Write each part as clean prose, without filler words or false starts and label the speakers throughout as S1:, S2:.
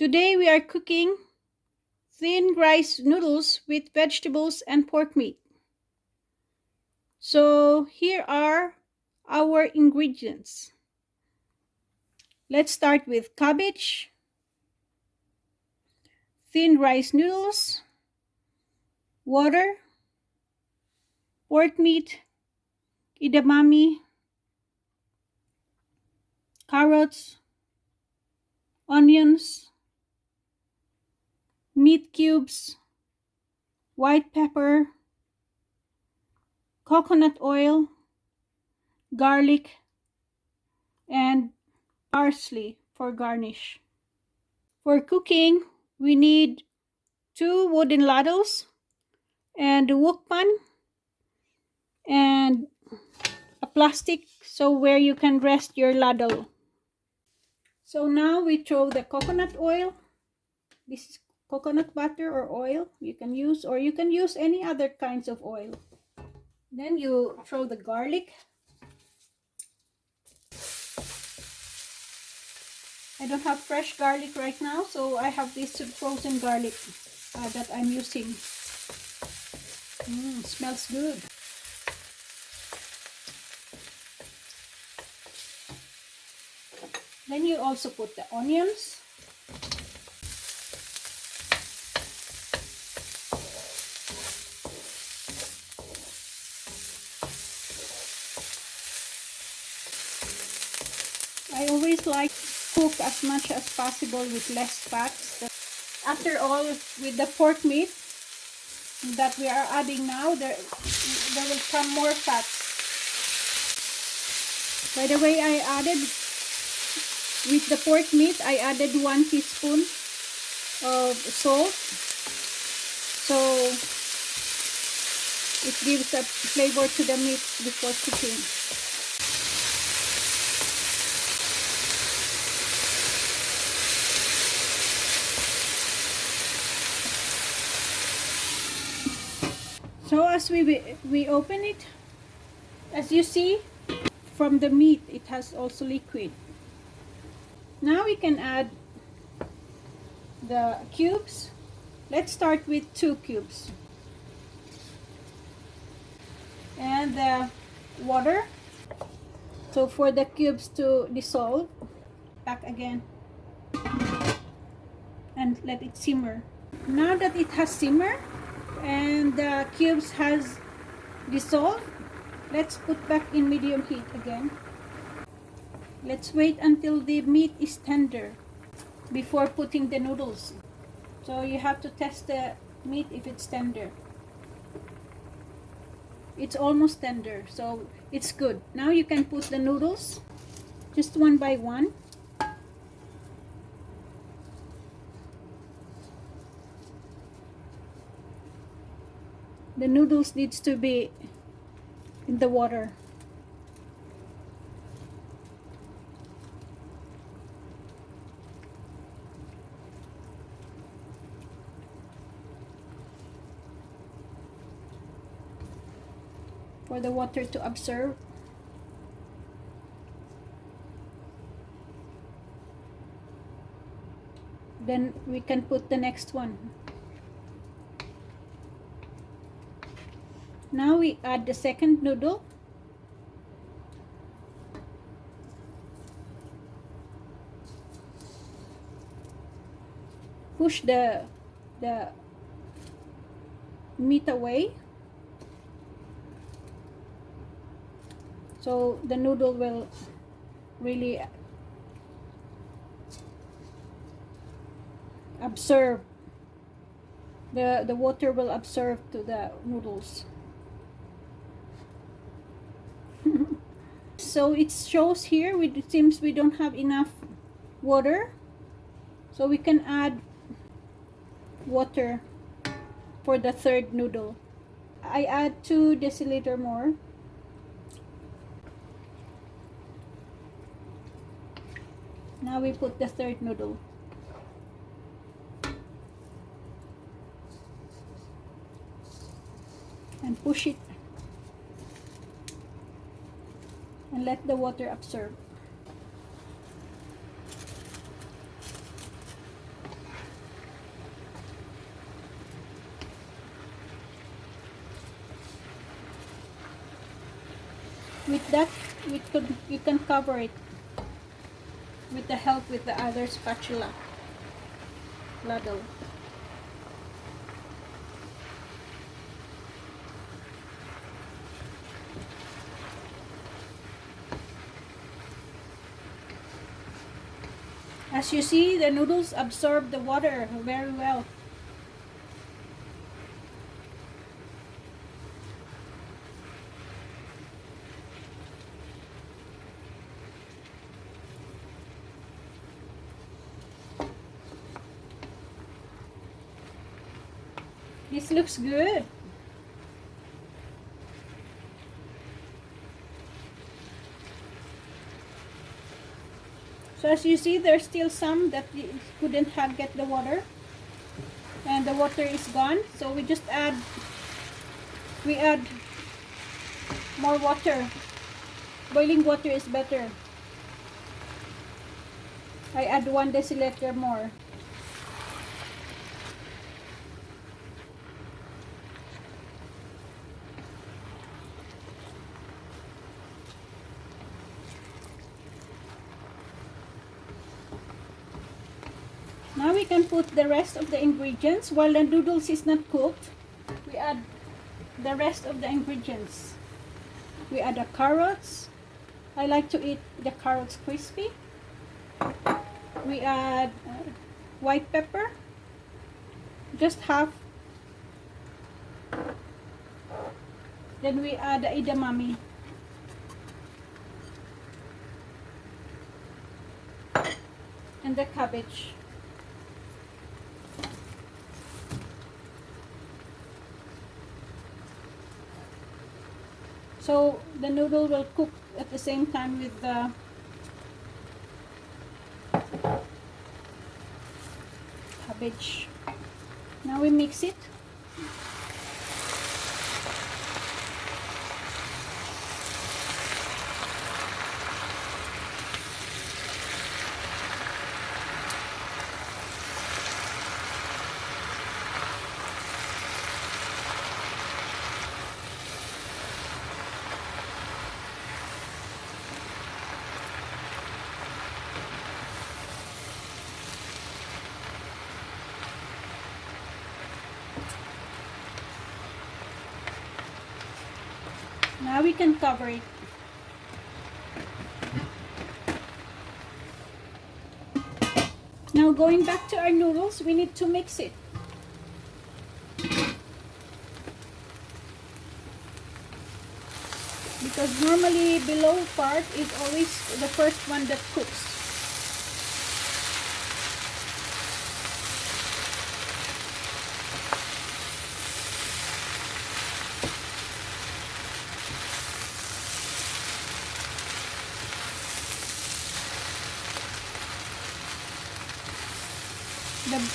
S1: Today we are cooking thin rice noodles with vegetables and pork meat. So here are our ingredients. Let's start with cabbage, thin rice noodles, water, pork meat, edamame, carrots, onions, meat cubes, white pepper, coconut oil, garlic, and parsley for garnish. For cooking, we need 2 wooden ladles and a wok pan and a plastic so where you can rest your ladle. So now we throw the coconut oil. This is coconut butter or oil you can use, or you can use any other kinds of oil. Then you throw the garlic. I don't have fresh garlic right now, so I have this frozen garlic that I'm using. Smells good. Then you also put the onions. I always like to cook as much as possible with less fats. After all, with the pork meat that we are adding now, there will come more fats. By the way, with the pork meat, I added 1 teaspoon of salt. So it gives a flavor to the meat before cooking. So as we open it, as you see from the meat, it has also liquid. Now we can add the cubes. Let's start with 2 cubes. And the water. So for the cubes to dissolve, back again and let it simmer. Now that it has simmered and the cubes has dissolved, let's put back in medium heat again. Let's wait until the meat is tender before putting the noodles. So you have to test the meat if it's tender. It's almost tender, so it's good. Now you can put the noodles just one by one. The noodles needs to be in the water. For the water to absorb. Then we can put the next one. Now we add the second noodle. Push the meat away. So the noodle will really absorb, the water will absorb to the noodles. So it shows here, it seems we don't have enough water. So we can add water for the third noodle. I add 2 deciliter more. Now we put the third noodle. And push it. And let the water absorb. With that, you can cover it with the help with the other spatula ladle. As you see, the noodles absorb the water very well. This looks good. So as you see, there's still some that couldn't get the water, and the water is gone. So we add more water. Boiling water is better. I add 1 deciliter more. Now we can put the rest of the ingredients. While the noodles is not cooked, we add the rest of the ingredients. We add the carrots. I like to eat the carrots crispy. We add white pepper, just half. Then we add the edamame. And the cabbage. So the noodle will cook at the same time with the cabbage. Now we mix it. Now we can cover it. Now going back to our noodles, we need to mix it. Because normally below part is always the first one that cooks.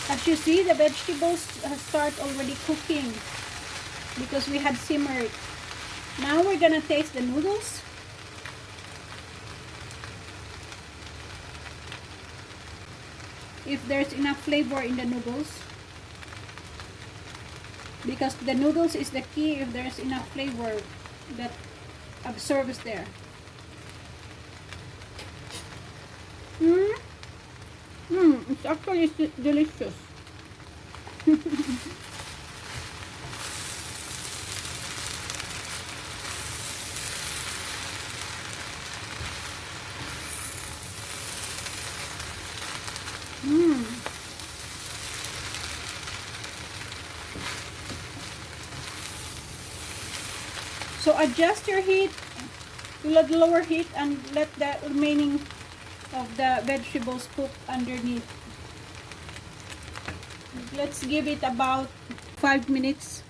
S1: As you see, the vegetables start already cooking because we had simmered. Now we're gonna taste the noodles. If there's enough flavor in the noodles, because the noodles is the key. If there's enough flavor that absorbs there. It's actually delicious. So adjust your heat to the lower heat and let the remaining of the vegetables cook underneath. Let's give it about 5 minutes.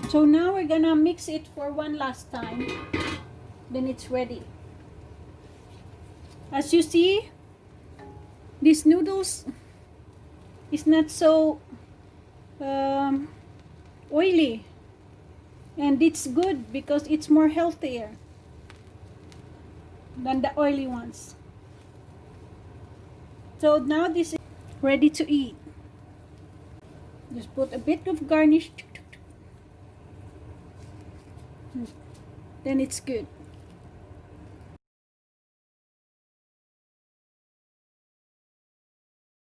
S1: So now we're gonna mix it for one last time. Then it's ready. As you see, these noodles is not so oily, and it's good because it's more healthier than the oily ones. So now this is ready to eat. Just put a bit of garnish. then it's good.